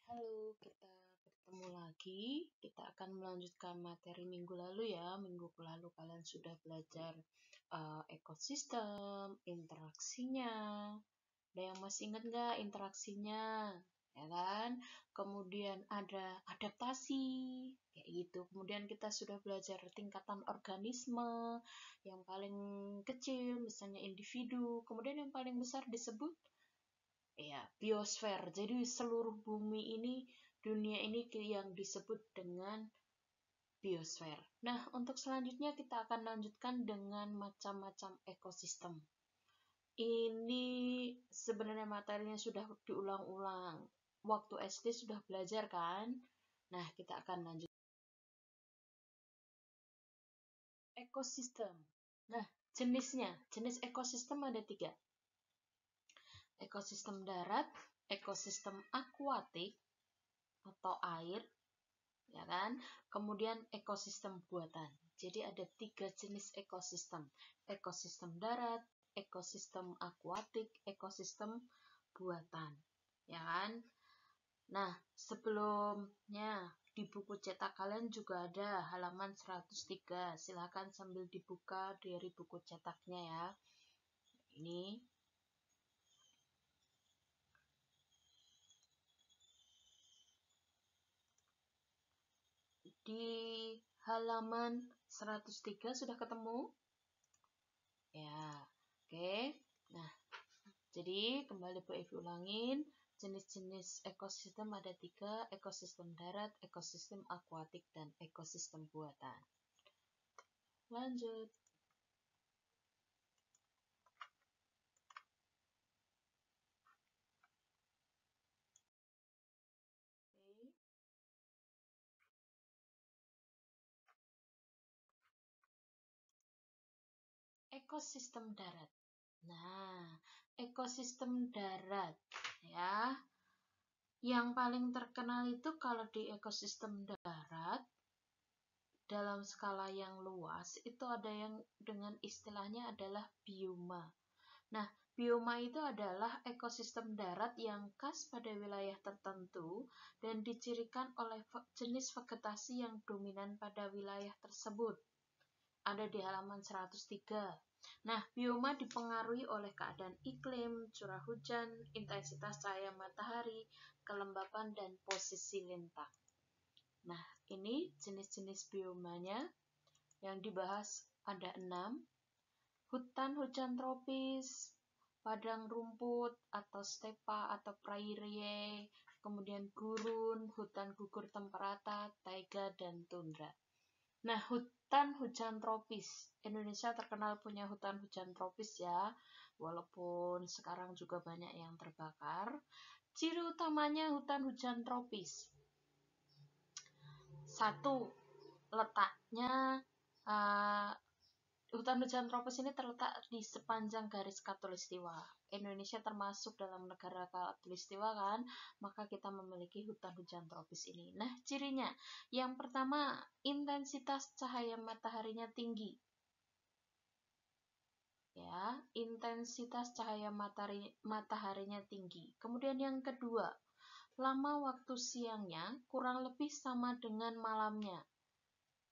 Halo, kita bertemu lagi. Kita akan melanjutkan materi minggu lalu ya. Minggu lalu kalian sudah belajar ekosistem, interaksinya. Ada yang masih ingat nggak interaksinya? Ya kan? Kemudian ada adaptasi, kayak gitu. Kemudian kita sudah belajar tingkatan organisme, yang paling kecil misalnya individu. Kemudian yang paling besar disebut ya biosfer. Jadi seluruh bumi ini, dunia ini yang disebut dengan biosfer. Nah, untuk selanjutnya kita akan lanjutkan dengan macam-macam ekosistem. Ini sebenarnya materinya sudah diulang-ulang. Waktu SD sudah belajar kan? Nah, kita akan lanjut. Ekosistem. Nah, jenis ekosistem ada 3. Ekosistem darat, ekosistem akuatik atau air, ya kan? Kemudian ekosistem buatan. Jadi ada 3 jenis ekosistem. Ekosistem darat, ekosistem akuatik, ekosistem buatan. Ya kan? Nah, sebelumnya di buku cetak kalian juga ada halaman 103. Silahkan sambil dibuka dari buku cetaknya ya. Ini di halaman 103 sudah ketemu? Ya, oke. Nah, jadi kembali Bu Evi ulangin, jenis-jenis ekosistem ada 3, ekosistem darat, ekosistem akuatik, dan ekosistem buatan. Lanjut. Ekosistem darat. Nah, ekosistem darat ya. Yang paling terkenal itu kalau di ekosistem darat dalam skala yang luas itu ada yang dengan istilahnya adalah bioma. Nah, bioma itu adalah ekosistem darat yang khas pada wilayah tertentu dan dicirikan oleh jenis vegetasi yang dominan pada wilayah tersebut. Ada di halaman 103. Nah, bioma dipengaruhi oleh keadaan iklim, curah hujan, intensitas cahaya matahari, kelembapan, dan posisi lintang. Nah, ini jenis-jenis biomanya yang dibahas ada 6. Hutan hujan tropis, padang rumput atau stepa atau prairie, kemudian gurun, hutan gugur temperata, taiga, dan tundra. Nah, hutan hujan tropis. Indonesia terkenal punya hutan hujan tropis ya, walaupun sekarang juga banyak yang terbakar. Ciri utamanya hutan hujan tropis. 1. Letaknya hutan hujan tropis ini terletak di sepanjang garis khatulistiwa. Indonesia termasuk dalam negara khatulistiwa kan, maka kita memiliki hutan hujan tropis ini. Nah, cirinya yang pertama, intensitas cahaya mataharinya tinggi. Ya, intensitas cahaya mataharinya tinggi. Kemudian yang kedua, lama waktu siangnya kurang lebih sama dengan malamnya.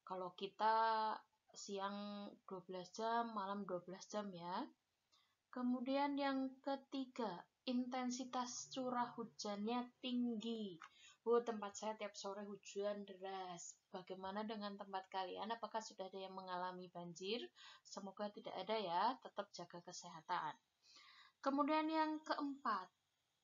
Kalau kita siang 12 jam, malam 12 jam ya. Kemudian yang ketiga, intensitas curah hujannya tinggi. Tempat saya tiap sore hujan deras. Bagaimana dengan tempat kalian? Apakah sudah ada yang mengalami banjir? Semoga tidak ada ya, tetap jaga kesehatan. Kemudian yang keempat,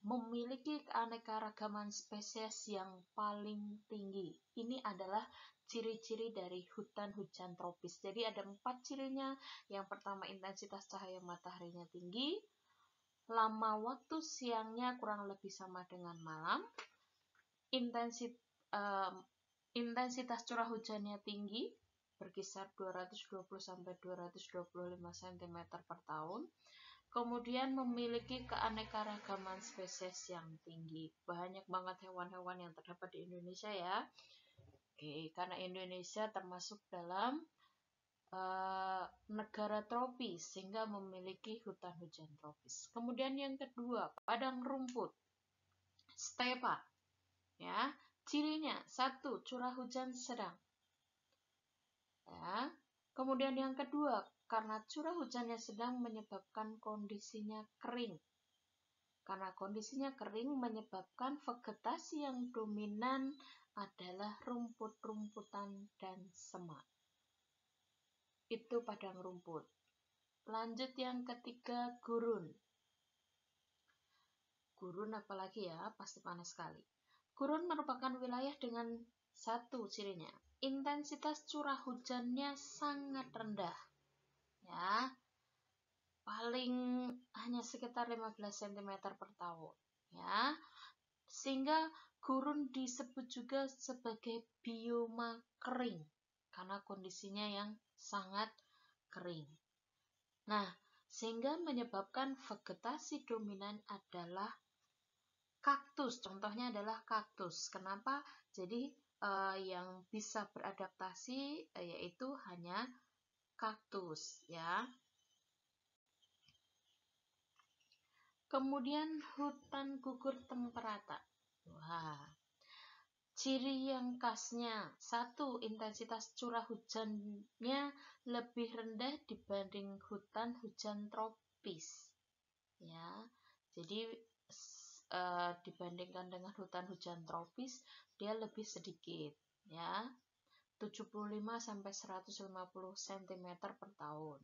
memiliki keanekaragaman spesies yang paling tinggi. Ini adalah ciri-ciri dari hutan hujan tropis. Jadi ada 4 cirinya. Yang pertama, intensitas cahaya mataharinya tinggi. Lama waktu siangnya kurang lebih sama dengan malam. Intensitas curah hujannya tinggi, berkisar 220-225 cm per tahun. Kemudian memiliki keanekaragaman spesies yang tinggi. Banyak banget hewan-hewan yang terdapat di Indonesia ya. Oke, karena Indonesia termasuk dalam negara tropis sehingga memiliki hutan hujan tropis. Kemudian yang kedua, padang rumput, stepa. Ya, cirinya 1, curah hujan sedang. Ya. Kemudian yang kedua, karena curah hujannya sedang menyebabkan kondisinya kering. Karena kondisinya kering menyebabkan vegetasi yang dominan adalah rumput-rumputan dan semak. Itu padang rumput. Lanjut yang ketiga, gurun. Gurun apalagi ya, pasti panas sekali. Gurun merupakan wilayah dengan 1 cirinya, intensitas curah hujannya sangat rendah. Ya, paling hanya sekitar 15 cm per tahun. Ya, sehingga gurun disebut juga sebagai bioma kering karena kondisinya yang sangat kering. Nah, sehingga menyebabkan vegetasi dominan adalah kaktus. Contohnya adalah kaktus. Kenapa? Jadi yang bisa beradaptasi yaitu hanya kaktus, ya. Kemudian hutan gugur temperata. Wah, ciri yang khasnya 1, intensitas curah hujannya lebih rendah dibanding hutan hujan tropis. Ya, jadi dibandingkan dengan hutan hujan tropis dia lebih sedikit, ya. 75 sampai 150 cm per tahun.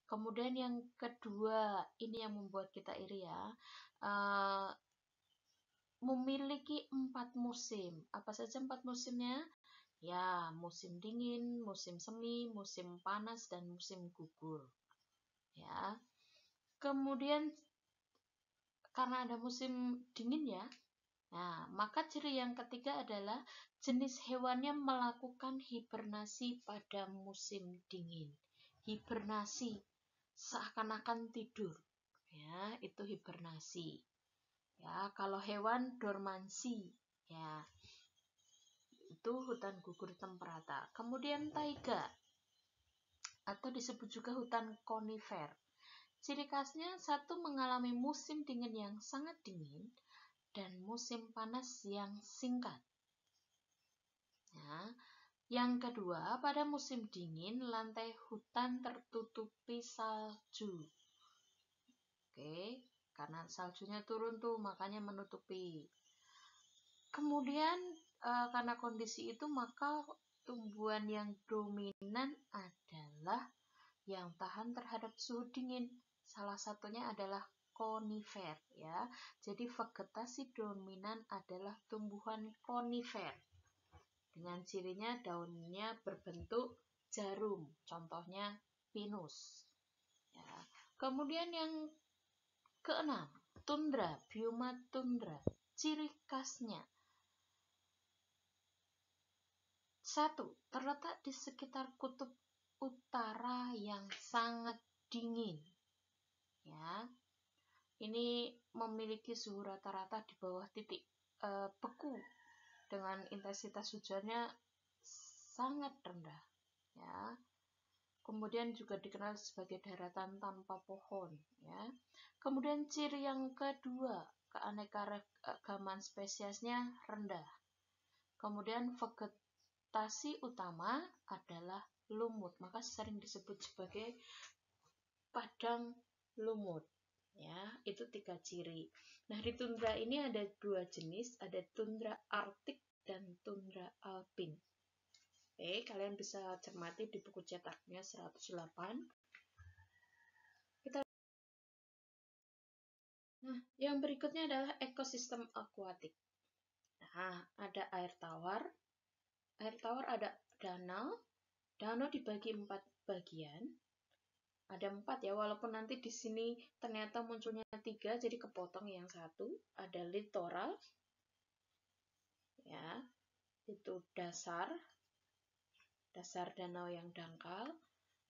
Kemudian yang kedua, ini yang membuat kita iri ya, memiliki 4 musim. Apa saja 4 musimnya? Ya, musim dingin, musim semi, musim panas, dan musim gugur. Ya. Kemudian karena ada musim dingin ya, nah, maka ciri yang ketiga adalah jenis hewannya melakukan hibernasi pada musim dingin. Hibernasi, seakan-akan tidur. Ya, itu hibernasi. Ya, kalau hewan dormansi, ya. Itu hutan gugur temperata. Kemudian taiga atau disebut juga hutan konifer. Ciri khasnya 1, mengalami musim dingin yang sangat dingin dan musim panas yang singkat. Ya. Yang kedua, pada musim dingin lantai hutan tertutupi salju. Oke, karena saljunya turun tuh makanya menutupi. Kemudian karena kondisi itu maka tumbuhan yang dominan adalah yang tahan terhadap suhu dingin. Salah satunya adalah konifer ya. Jadi vegetasi dominan adalah tumbuhan konifer. Dengan cirinya daunnya berbentuk jarum, contohnya pinus. Ya. Kemudian yang keenam, tundra, bioma tundra. Ciri khasnya 1, terletak di sekitar kutub utara yang sangat dingin. Ya, ini memiliki suhu rata-rata di bawah titik beku dengan intensitas hujannya sangat rendah. Ya, kemudian juga dikenal sebagai daratan tanpa pohon. Ya, kemudian ciri yang kedua, keanekaragaman spesiesnya rendah. Kemudian vegetasi utama adalah lumut, maka sering disebut sebagai padang lumut. Ya, itu 3 ciri. Nah, di tundra ini ada 2 jenis, ada tundra arktik dan tundra alpin. Oke, kalian bisa cermati di buku cetaknya 108. Nah, yang berikutnya adalah ekosistem akuatik. Nah, ada air tawar. Air tawar ada danau. Danau dibagi 4 bagian. Ada 4 ya, walaupun nanti di sini ternyata munculnya 3, jadi kepotong yang 1. Ada litoral, ya, itu dasar danau yang dangkal.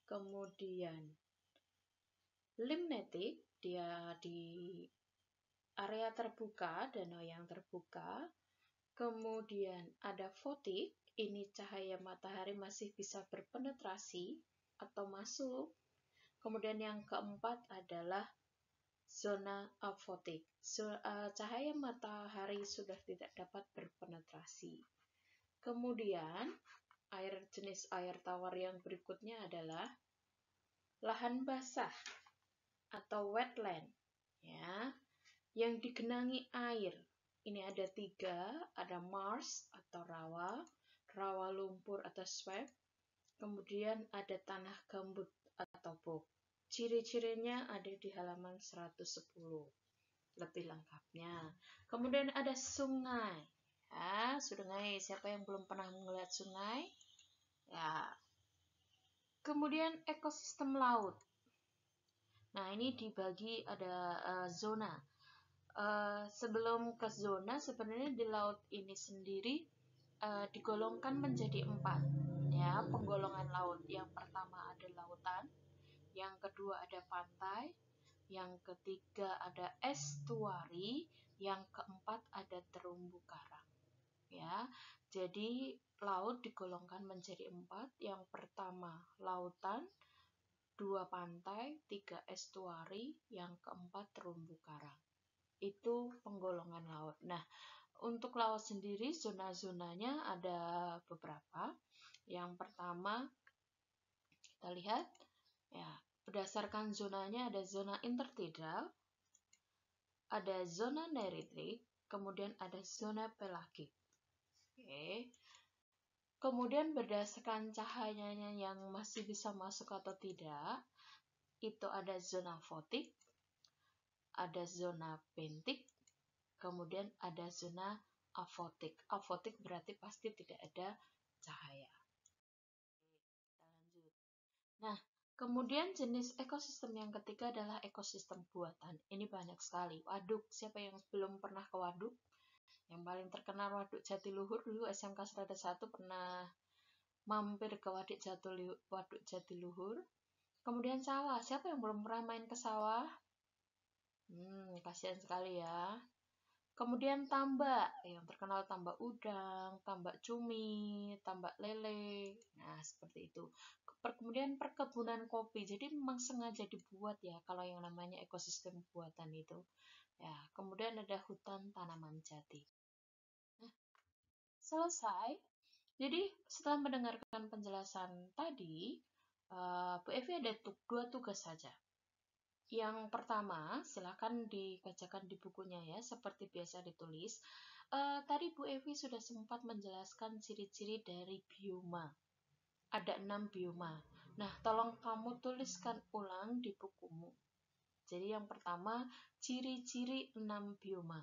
Kemudian limnetik, dia di area terbuka, danau yang terbuka. Kemudian ada fotik, ini cahaya matahari masih bisa berpenetrasi atau masuk. Kemudian yang keempat adalah zona afotik. Cahaya matahari sudah tidak dapat berpenetrasi. Kemudian, jenis air tawar yang berikutnya adalah lahan basah atau wetland, ya, yang digenangi air. Ini ada 3, ada marsh atau rawa lumpur atau swamp, kemudian ada tanah gambut atau bog. Ciri-cirinya ada di halaman 110 lebih lengkapnya. Kemudian ada sungai. Ya, sungai. Siapa yang belum pernah melihat sungai? Ya. Kemudian ekosistem laut. Nah, ini dibagi ada zona. Sebelum ke zona, sebenarnya di laut ini sendiri digolongkan menjadi 4. Ya, penggolongan laut. Yang pertama ada lautan, yang kedua ada pantai, yang ketiga ada estuari, yang keempat ada terumbu karang. Ya, jadi laut digolongkan menjadi 4. Yang pertama lautan, 2 pantai, 3 estuari, yang keempat terumbu karang. Itu penggolongan laut. Nah, untuk laut sendiri zona-zonanya ada beberapa. Yang pertama kita lihat, ya, berdasarkan zonanya ada zona intertidal, ada zona neritrik, kemudian ada zona pelagik. Oke. Kemudian berdasarkan cahayanya yang masih bisa masuk atau tidak, itu ada zona fotik, ada zona bentik, kemudian ada zona afotik. Afotik berarti pasti tidak ada cahaya. Kita lanjut. Nah, kemudian jenis ekosistem yang ketiga adalah ekosistem buatan. Ini banyak sekali. Waduk, siapa yang belum pernah ke waduk? Yang paling terkenal Waduk Jatiluhur, dulu SMK Serada 1 pernah mampir ke Waduk Jatiluhur. Kemudian sawah, siapa yang belum pernah main ke sawah? Kasihan sekali ya. Kemudian tambak, yang terkenal tambak udang, tambak cumi, tambak lele. Nah, seperti itu. Kemudian perkebunan kopi. Jadi memang sengaja dibuat ya kalau yang namanya ekosistem buatan itu. Ya, kemudian ada hutan tanaman jati. Nah, selesai. Jadi setelah mendengarkan penjelasan tadi, Bu Evi ada 2 tugas saja. Yang pertama, silakan dibacakan di bukunya ya, seperti biasa ditulis. Tadi Bu Evi sudah sempat menjelaskan ciri-ciri dari bioma. Ada 6 bioma. Nah, tolong kamu tuliskan ulang di bukumu. Jadi yang pertama, ciri-ciri 6 bioma.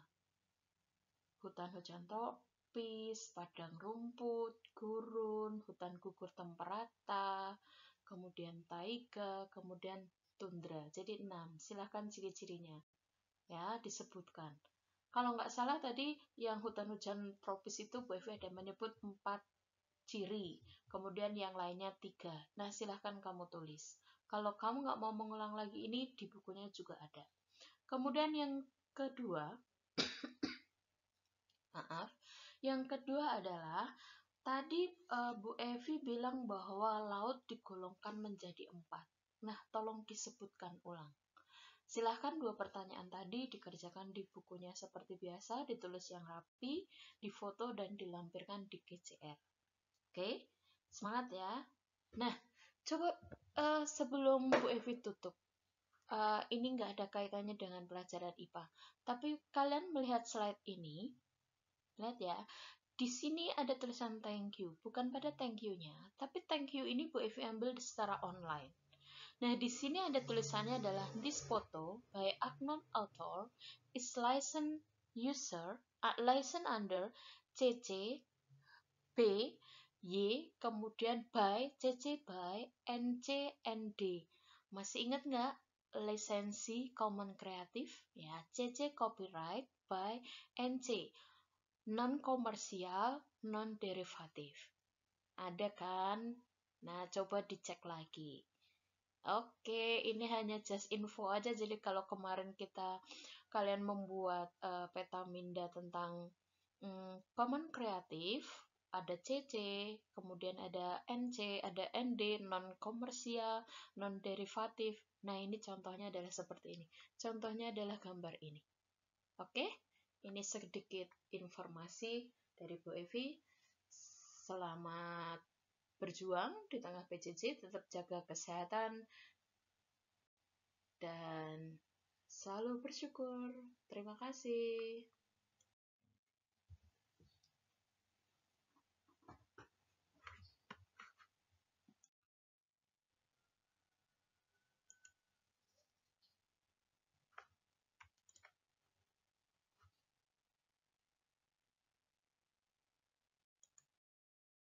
Hutan hujan tropis, padang rumput, gurun, hutan gugur temperata, kemudian taiga, kemudian tundra. Jadi 6. Silahkan ciri-cirinya ya disebutkan. Kalau nggak salah tadi yang hutan hujan tropis itu Bu Evi ada menyebut 4 ciri, kemudian yang lainnya 3. Nah, silahkan kamu tulis. Kalau kamu nggak mau mengulang lagi ini, di bukunya juga ada. Kemudian yang kedua, yang kedua adalah tadi Bu Evi bilang bahwa laut digolongkan menjadi 4. Nah, tolong disebutkan ulang. Silahkan 2 pertanyaan tadi dikerjakan di bukunya seperti biasa, ditulis yang rapi, difoto dan dilampirkan di GCR. Oke, semangat ya. Nah, coba sebelum Bu Evi tutup, ini nggak ada kaitannya dengan pelajaran IPA, tapi kalian melihat slide ini, lihat ya, di sini ada tulisan thank you, bukan pada thank you-nya, tapi thank you ini Bu Evi ambil secara online. Nah, di sini ada tulisannya adalah this photo by unknown author is license under CC B Y kemudian by CC by NC ND. Masih ingat nggak lisensi Common Creative ya, CC copyright by NC non komersial non derivatif. Ada kan? Nah, coba dicek lagi. Oke, ini hanya just info aja. Jadi kalau kemarin kalian membuat peta minda tentang Common Creative, ada CC, kemudian ada NC, ada ND, non-komersial, non-derivatif. Nah, ini contohnya adalah seperti ini. Contohnya adalah gambar ini. Oke, ini sedikit informasi dari Bu Evi. Selamat berjuang di tengah PJJ, tetap jaga kesehatan, dan selalu bersyukur. Terima kasih.